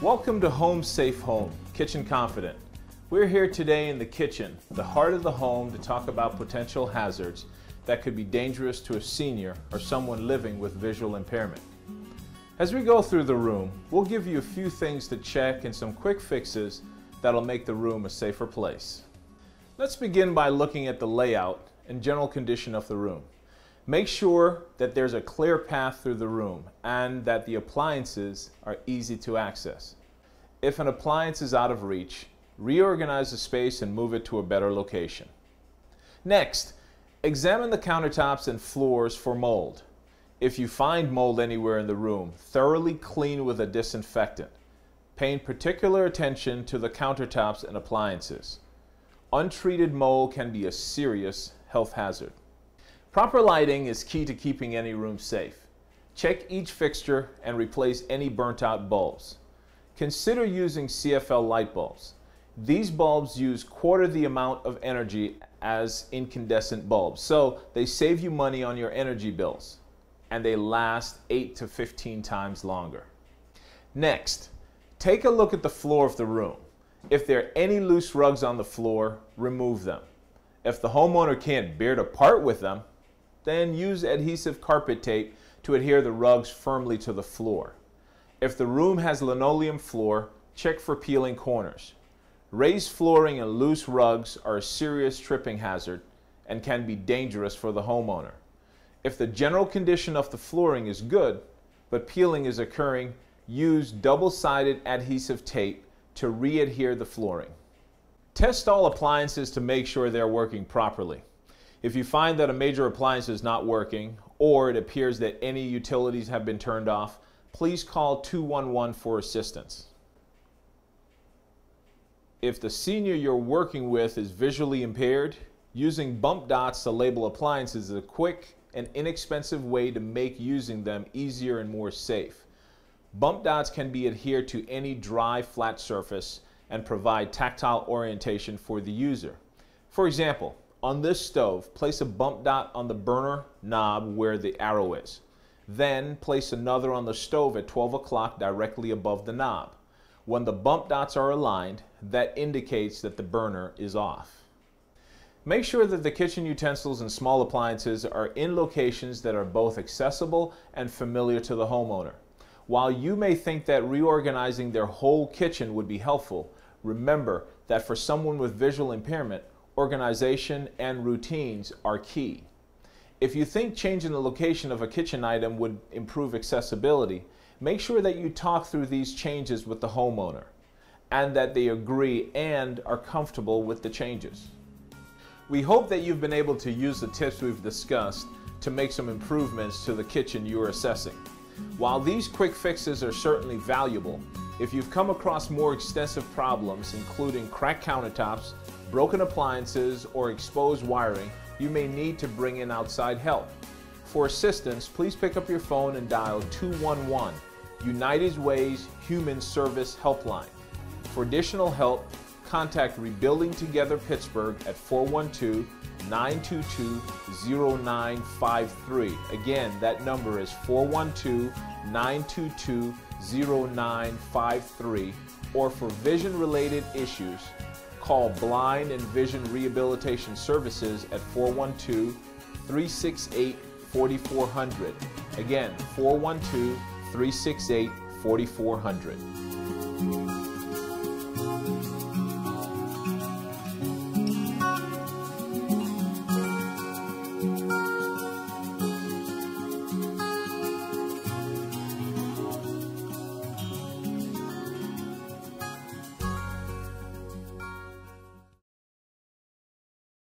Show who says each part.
Speaker 1: Welcome to Home Safe Home, Kitchen Confident. We're here today in the kitchen, the heart of the home, to talk about potential hazards that could be dangerous to a senior or someone living with visual impairment. As we go through the room, we'll give you a few things to check and some quick fixes that'll make the room a safer place. Let's begin by looking at the layout and general condition of the room. Make sure that there's a clear path through the room and that the appliances are easy to access. If an appliance is out of reach, reorganize the space and move it to a better location. Next, examine the countertops and floors for mold. If you find mold anywhere in the room, thoroughly clean with a disinfectant. Paying particular attention to the countertops and appliances. Untreated mold can be a serious health hazard. Proper lighting is key to keeping any room safe. Check each fixture and replace any burnt out bulbs. Consider using CFL light bulbs. These bulbs use quarter the amount of energy as incandescent bulbs, so they save you money on your energy bills, and they last 8 to 15 times longer. Next, take a look at the floor of the room. If there are any loose rugs on the floor, remove them. If the homeowner can't bear to part with them, then use adhesive carpet tape to adhere the rugs firmly to the floor. If the room has linoleum floor, check for peeling corners. Raised flooring and loose rugs are a serious tripping hazard and can be dangerous for the homeowner. If the general condition of the flooring is good, but peeling is occurring, use double-sided adhesive tape to re-adhere the flooring. Test all appliances to make sure they're working properly. If you find that a major appliance is not working, or it appears that any utilities have been turned off, please call 211 for assistance. If the senior you're working with is visually impaired, using bump dots to label appliances is a quick and inexpensive way to make using them easier and more safe. Bump dots can be adhered to any dry, flat surface and provide tactile orientation for the user. For example, on this stove, place a bump dot on the burner knob where the arrow is. Then place another on the stove at 12 o'clock directly above the knob. When the bump dots are aligned, that indicates that the burner is off. Make sure that the kitchen utensils and small appliances are in locations that are both accessible and familiar to the homeowner. While you may think that reorganizing their whole kitchen would be helpful, remember that for someone with visual impairment, organization and routines are key. If you think changing the location of a kitchen item would improve accessibility, make sure that you talk through these changes with the homeowner and that they agree and are comfortable with the changes. We hope that you've been able to use the tips we've discussed to make some improvements to the kitchen you are assessing. While these quick fixes are certainly valuable, if you've come across more extensive problems, including cracked countertops, broken appliances, or exposed wiring, you may need to bring in outside help. For assistance, please pick up your phone and dial 211, United Way's Human Service Helpline. For additional help, contact Rebuilding Together Pittsburgh at 412-922-0953. Again, that number is 412-922-0953. Or for vision-related issues, call Blind and Vision Rehabilitation Services at 412-368-4400. Again, 412-368-4400.